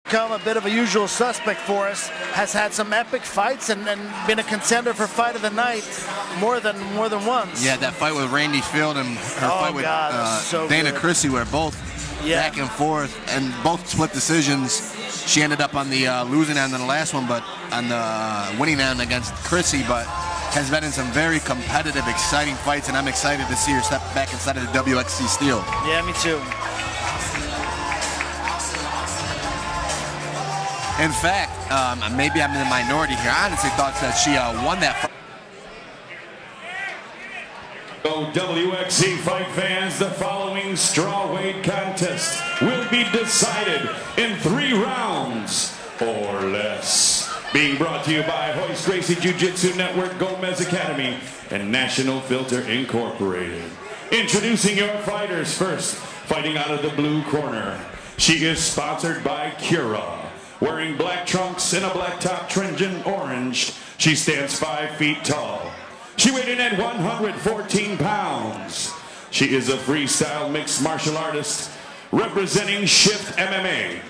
Become a bit of a usual suspect for us, has had some epic fights and been a contender for fight of the night more than once. Yeah, that fight with Randy Field and her fight with Dana Chrissy were both back and forth, and both split decisions. She ended up on the losing end in the last one, but on the winning end against Chrissy, but has been in some very competitive, exciting fights, and I'm excited to see her step back inside of the WXC steel. Yeah, me too. In fact, maybe I'm in the minority here. I honestly thought that she won that fight. So WXC fight fans, the following strawweight contest will be decided in 3 rounds or less. Being brought to you by Hoist Gracie Jiu-Jitsu Network, Gomez Academy, and National Filter Incorporated. Introducing your fighters first, fighting out of the blue corner. She is sponsored by Cura. Wearing black trunks and a black top trimmed orange, she stands 5 feet tall. She weighed in at 114 pounds. She is a freestyle mixed martial artist representing Shift MMA.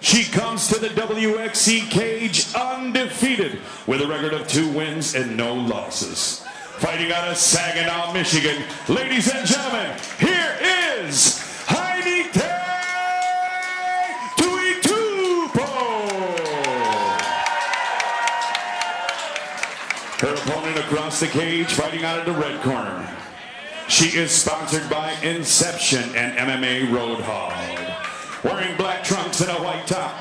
She comes to the WXC cage undefeated with a record of 2 wins and no losses. Fighting out of Saginaw, Michigan, ladies and gentlemen, here is Hainite. Her opponent across the cage, fighting out of the red corner. She is sponsored by Inception and MMA Road Hog. Wearing black trunks and a white top,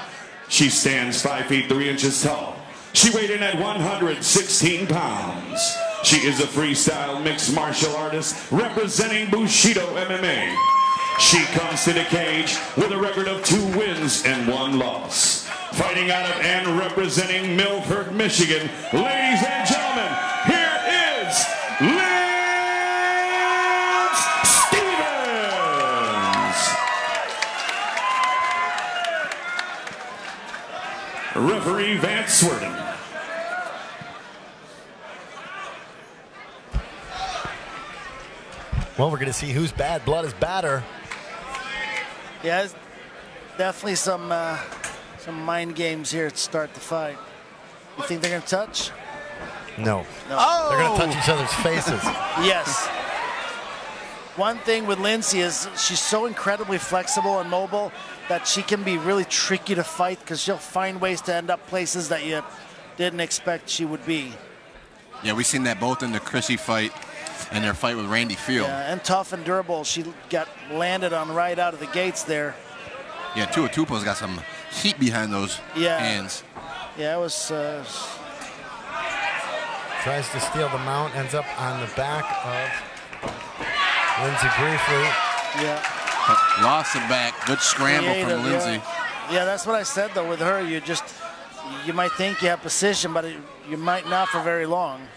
she stands 5 feet 3 inches tall. She weighed in at 116 pounds. She is a freestyle mixed martial artist representing Bushido MMA. She comes to the cage with a record of 2 wins and 1 loss. Fighting out of and representing Milford, Michigan, ladies and gentlemen, here is Lindsey Stevens. Referee Vance Swerden. Well, we're going to see whose bad blood is badder. Yeah, it's definitely some mind games here to start the fight. You think they're going to touch? No. Oh! They're going to touch each other's faces. Yes. One thing with Lindsey is she's so incredibly flexible and mobile that she can be really tricky to fight because she'll find ways to end up places that you didn't expect she would be. Yeah, we've seen that both in the Chrissy fight and their fight with Randy Field. Yeah, and tough and durable. She got landed on right out of the gates there. Yeah, Tuatupo's got some heat behind those hands. Yeah, it was... Tries to steal the mount, ends up on the back of Lindsey briefly. Yeah. But lost the back. Good scramble from Lindsey. Yeah, that's what I said, though, with her. You might think you have position, but you might not for very long.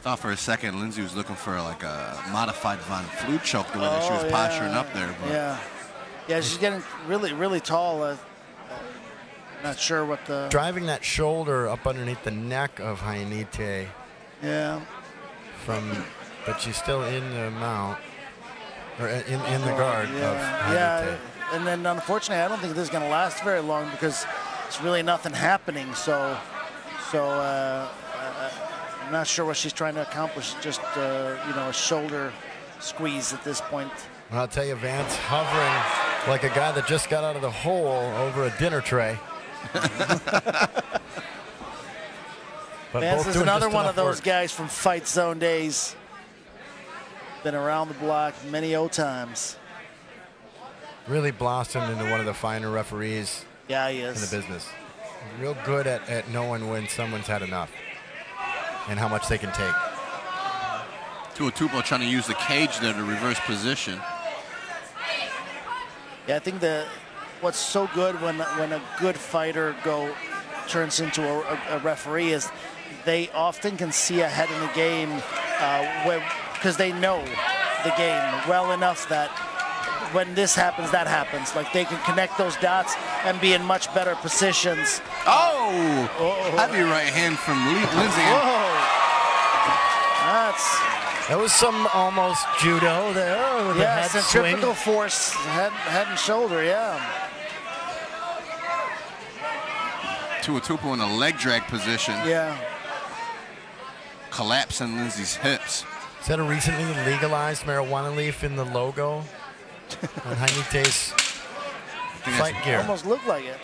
Thought for a second Lindsey was looking for like a modified Von Flue choke the way that she was posturing up there. But. Yeah, she's getting really, really tall. Not sure what the... Driving that shoulder up underneath the neck of Hainite. Yeah. But she's still in the mount, or in the guard of Hainite. Yeah, and then unfortunately I don't think this is going to last very long because it's really nothing happening. So I'm not sure what she's trying to accomplish. Just a shoulder squeeze at this point. Well, I'll tell you, Vance hovering like a guy that just got out of the hole over a dinner tray. Vance is another one of those guys from Fight Zone days. Been around the block many times. Really blossomed into one of the finer referees. Yeah, he is. In the business. Real good at knowing when someone's had enough and how much they can take. Tuatupo trying to use the cage there to reverse position. Yeah, I think what's so good when a good fighter turns into a referee is they often can see ahead in the game because they know the game well enough that when this happens, that happens. Like they can connect those dots and be in much better positions. Heavy right hand from Lindsey. That was some almost judo there with the head centrifugal swing. force, head and shoulder, yeah. Tuatupou in a leg drag position. Yeah. Collapsing Lindsey's hips. Is that a recently legalized marijuana leaf in the logo on Hainite's fight gear? Almost looked like it.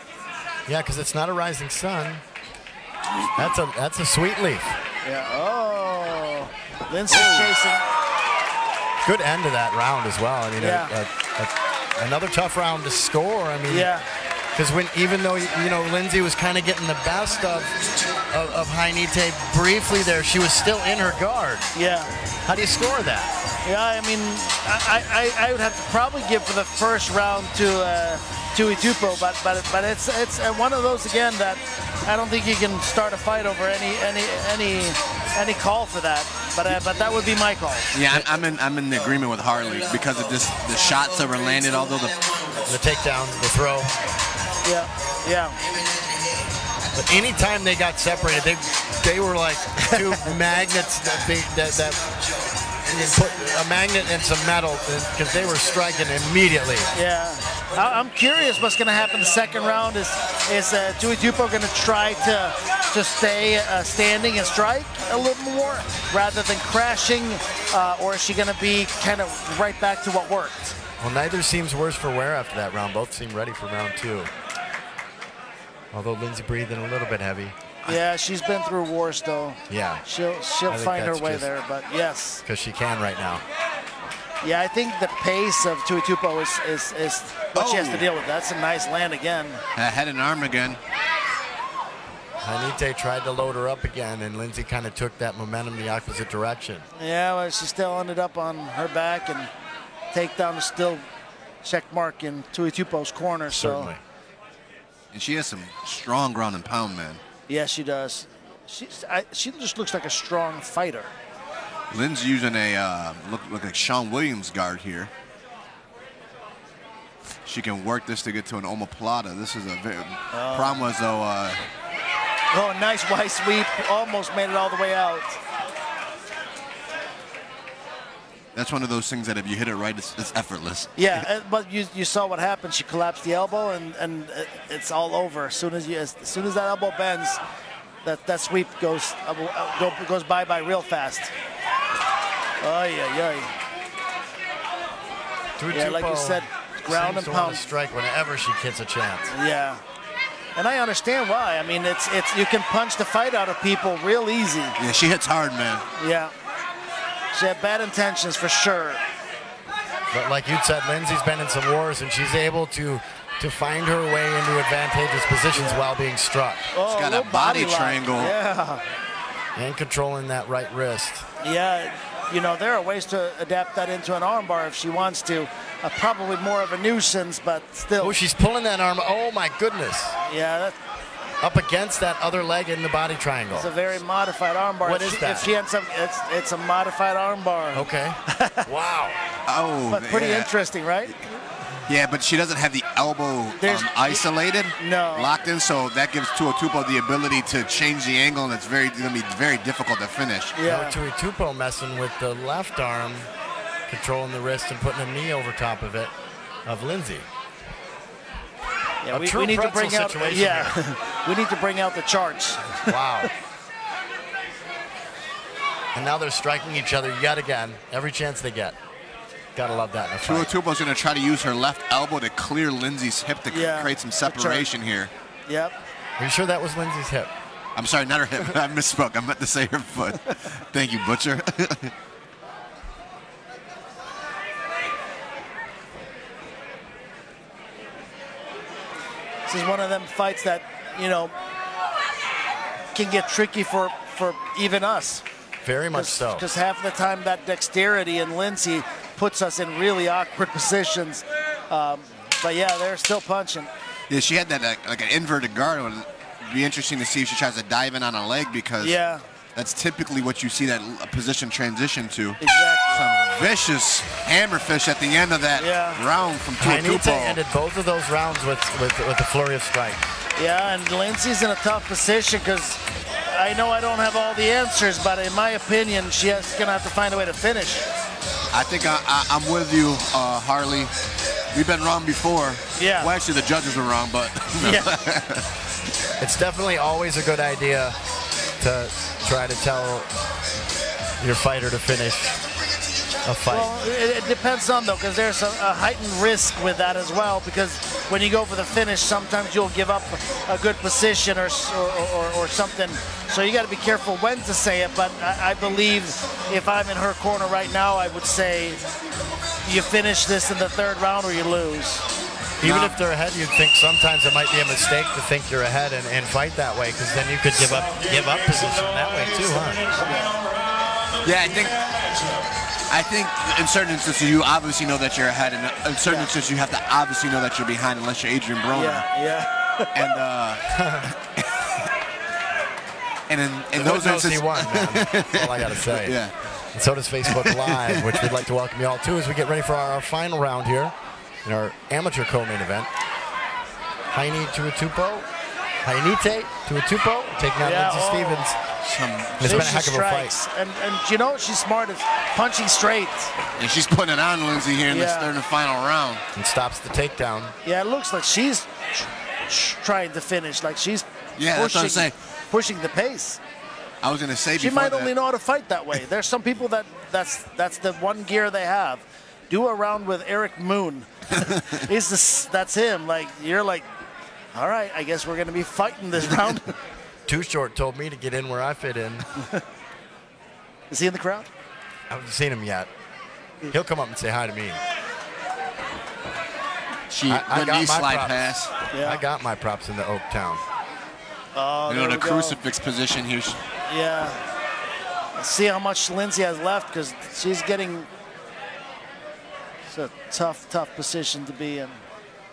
Yeah, because it's not a rising sun. That's a sweet leaf. Yeah. Oh, Lindsey's chasing. Good end to that round as well. I mean, another tough round to score. I mean, because even though Lindsey was kind of getting the best of Hainite briefly there, she was still in her guard. Yeah. How do you score that? Yeah, I mean, I would have to probably give for the first round to Tuatupou, but it's one of those again that I don't think you can start a fight over any call for that. But that would be my call. Yeah, I'm in agreement with Harley because of this the shots that were landed, although the takedown, the throw. Yeah. But anytime they got separated, they were like two magnets that you put a magnet and some metal because they were striking immediately. Yeah. I'm curious what's going to happen the second round. Is Tuatupou going to try to stay standing and strike a little more rather than crashing, or is she going to be kind of right back to what worked? Well, neither seems worse for wear after that round. Both seem ready for round two. Although Lindsey breathing a little bit heavy. Yeah, she's been through worse though. Yeah. She'll find her way there, but yes. Because she can right now. Yeah, I think the pace of Tuatupou is what she has to deal with. That's a nice land again. Head and arm again. Hainite tried to load her up again, and Lindsey kind of took that momentum the opposite direction. Yeah, well, she still ended up on her back, and takedown is still check mark in Tuatupou's corner. Certainly. And she has some strong ground and pound, man. Yeah, she does. She just looks like a strong fighter. Lynn's using a look like Sean Williams guard here. She can work this to get to an omoplata. This is a very problem was though. Oh, nice wide sweep. Almost made it all the way out. That's one of those things that if you hit it right, it's effortless. Yeah, but you saw what happened. She collapsed the elbow, and it's all over. As soon as that elbow bends, that sweep goes bye real fast. Yeah, like you said, ground and pound. Strike whenever she gets a chance. Yeah, and I understand why. I mean, it's you can punch the fight out of people real easy. Yeah, she hits hard, man. Yeah. She had bad intentions for sure. But like you said, Lindsey's been in some wars, and she's able to find her way into advantageous positions while being struck. Oh, she's got a body triangle. Yeah. And controlling that right wrist. Yeah, there are ways to adapt that into an armbar if she wants to. Probably more of a nuisance, but still. Oh, she's pulling that arm. Oh, my goodness. Yeah, up against that other leg in the body triangle. It's a very modified armbar. What is that? If she ends up, it's a modified armbar. Okay. Wow. Oh, but pretty interesting, right? Yeah, but she doesn't have the elbow isolated, locked in, so that gives Tuatupou the ability to change the angle, and it's going to be very difficult to finish. Yeah. Tuatupou messing with the left arm, controlling the wrist and putting a knee over top of it, of Lindsey. Yeah, we need to bring out. We need to bring out the charts. Wow. And now they're striking each other yet again, every chance they get. Gotta love that in a fight. Tuatupou's going to try to use her left elbow to clear Lindsey's hip to create some separation here. Yep. Are you sure that was Lindsey's hip? I'm sorry, not her hip. I misspoke. I meant to say her foot. Thank you, Butcher. This is one of them fights that, can get tricky for even us. Very much so. Because half of the time that dexterity in Lindsey puts us in really awkward positions. But yeah, they're still punching. Yeah, she had that like an inverted guard. It would be interesting to see if she tries to dive in on a leg because That's typically what you see that position transition to. Exactly. Some vicious hammerfish at the end of that round from Hainite ended both of those rounds with a flurry of strikes. Yeah, and Lindsey's in a tough position because I know I don't have all the answers, but in my opinion, she's going to have to find a way to finish. I think I'm with you, Harley. We've been wrong before. Yeah. Well, actually, the judges were wrong, but yeah. It's definitely always a good idea to try to tell your fighter to finish a fight. Well, it depends on, though, because there's a heightened risk with that as well, because when you go for the finish, sometimes you'll give up a good position or something. So you got to be careful when to say it, but I believe if I'm in her corner right now, I would say you finish this in the third round or you lose. Even if they're ahead, you'd think sometimes it might be a mistake to think you're ahead and fight that way, because then you could give up position that way too, huh? Yeah, I think in certain instances you obviously know that you're ahead, and in certain instances you have to obviously know that you're behind, unless you're Adrian Broner. And in those instances, he won, man. That's all I gotta say. Yeah. And so does Facebook Live, which we'd like to welcome you all to as we get ready for our final round here in our amateur co-main event. Hainite to a Tupo, taking on Lindsey Stevens. It's been a heck of a fight. And you know, she's smart at punching straight. And she's putting it on Lindsey here in this third and final round. And stops the takedown. Yeah, it looks like she's trying to finish, like she's that's what I'm saying. Pushing the pace. I was going to say she might only know how to fight that way. There's some people that's the one gear they have. Do a round with Eric Moon. That's him. Like, you're like, all right, I guess we're going to be fighting this round. Too Short told me to get in where I fit in. Is he in the crowd? I haven't seen him yet. He'll come up and say hi to me. I got my props. I got my props in the Oaktown. Oh, you know, the crucifix position here. Yeah. Let's see how much Lindsey has left, because she's getting. It's a tough position to be in.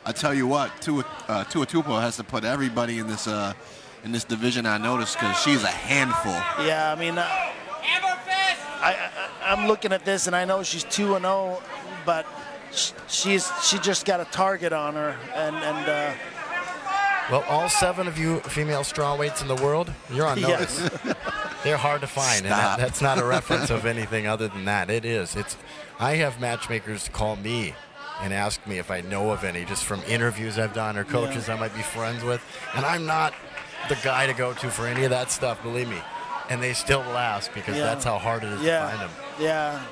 I tell you what, Tua Tupo has to put everybody in this division on notice, because she's a handful. Yeah, I mean, I'm looking at this and I know she's 2-0, but she just got a target on her, and well, all 7 of you female strawweights in the world, you're on notice. Yes. They're hard to find, and that's not a reference of anything other than that. It is. I have matchmakers call me and ask me if I know of any, just from interviews I've done or coaches I might be friends with, and I'm not the guy to go to for any of that stuff, believe me. And they still will ask, because that's how hard it is to find them. Yeah.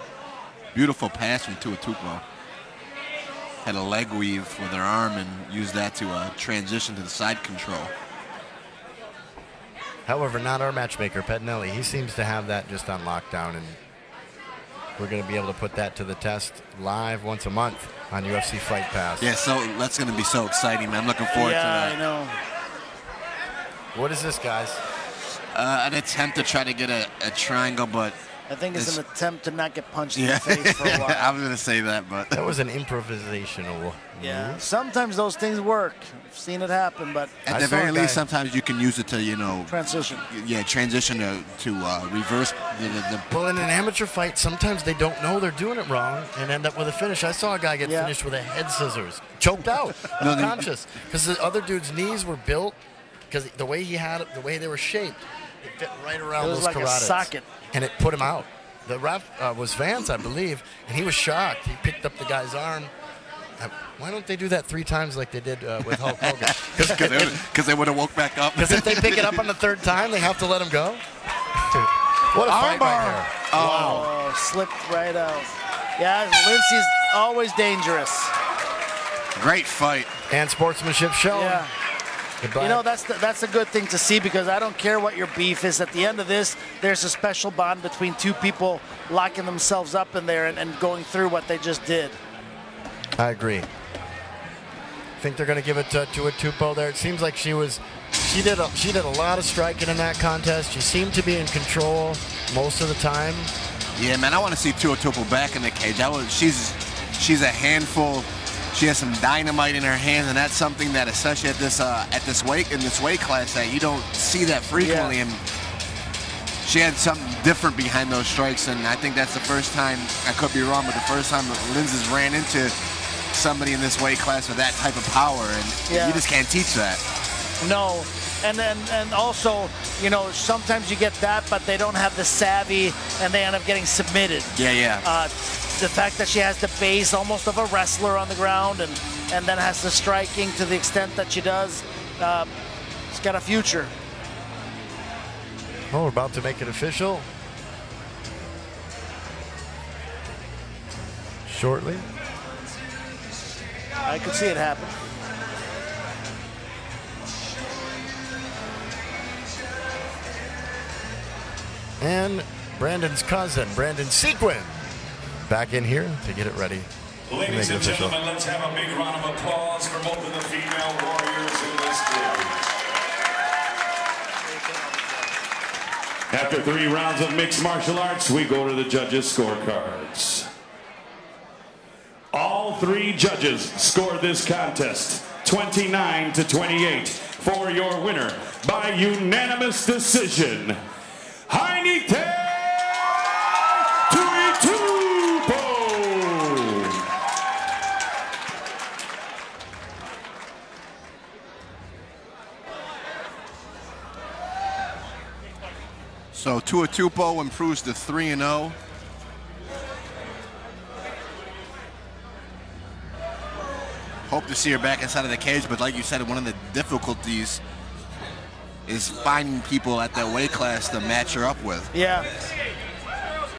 Beautiful pass from Tua Tupo. Had a leg weave with her arm and used that to transition to the side control. However, not our matchmaker, Pettinelli. He seems to have that just on lockdown, and we're going to be able to put that to the test live once a month on UFC Fight Pass. Yeah, so that's going to be so exciting, man. I'm looking forward to that. Yeah, I know. What is this, guys? An attempt to try to get a triangle, but I think it's an attempt to not get punched in the face for a while. I was going to say that, but that was an improvisational. Yeah, sometimes those things work. I've seen it happen, but at the very least, sometimes you can use it to, transition. Yeah, transition to reverse Well, in an amateur fight, sometimes they don't know they're doing it wrong and end up with a finish. I saw a guy get finished with a head scissors, choked out, unconscious, because the other dude's knees were built, because the way he had it, the way they were shaped, it fit right around those carotids. It was like a socket. And it put him out. The ref was Vance, I believe, and he was shocked. He picked up the guy's arm. Why don't they do that 3 times like they did with Hulk Hogan? Because they would have woke back up. Because if they pick it up on the 3rd time, they have to let him go. What a fight right there. Wow. Slipped right out. Yeah, Lindsey's always dangerous. Great fight. And sportsmanship shown. Yeah. Goodbye. You know, that's a good thing to see, because I don't care what your beef is. At the end of this, there's a special bond between 2 people locking themselves up in there and going through what they just did. I agree. I think they're going to give it to a Tupo there. It seems like she did a lot of striking in that contest. She seemed to be in control most of the time. Yeah, man, I want to see Tua Tupo back in the cage. She's a handful. She has some dynamite in her hands, and that's something that, especially at this weight class, that you don't see that frequently. And she had something different behind those strikes, and I think that's the first time, I could be wrong, but the first time that Lindsey's ran into somebody in this weight class with that type of power, and you just can't teach that. No, and also, you know, sometimes you get that, but they don't have the savvy, and they end up getting submitted. The fact that she has the base almost of a wrestler on the ground, and then has the striking to the extent that she does, it's got a future. Oh, we're about to make it official. Shortly. I could see it happen. And Brandon's cousin, Brandon Sequin, back in here to get it ready. Ladies and gentlemen, let's have a big round of applause for both of the female warriors in this group. After 3 rounds of mixed martial arts, we go to the judges' scorecards. All 3 judges scored this contest 29-28 for your winner by unanimous decision. Hainite Tuitupo. So Tuitupo improves to 3-0. Hope to see her back inside of the cage, but like you said, one of the difficulties is finding people at that weight class to match her up with. Yeah,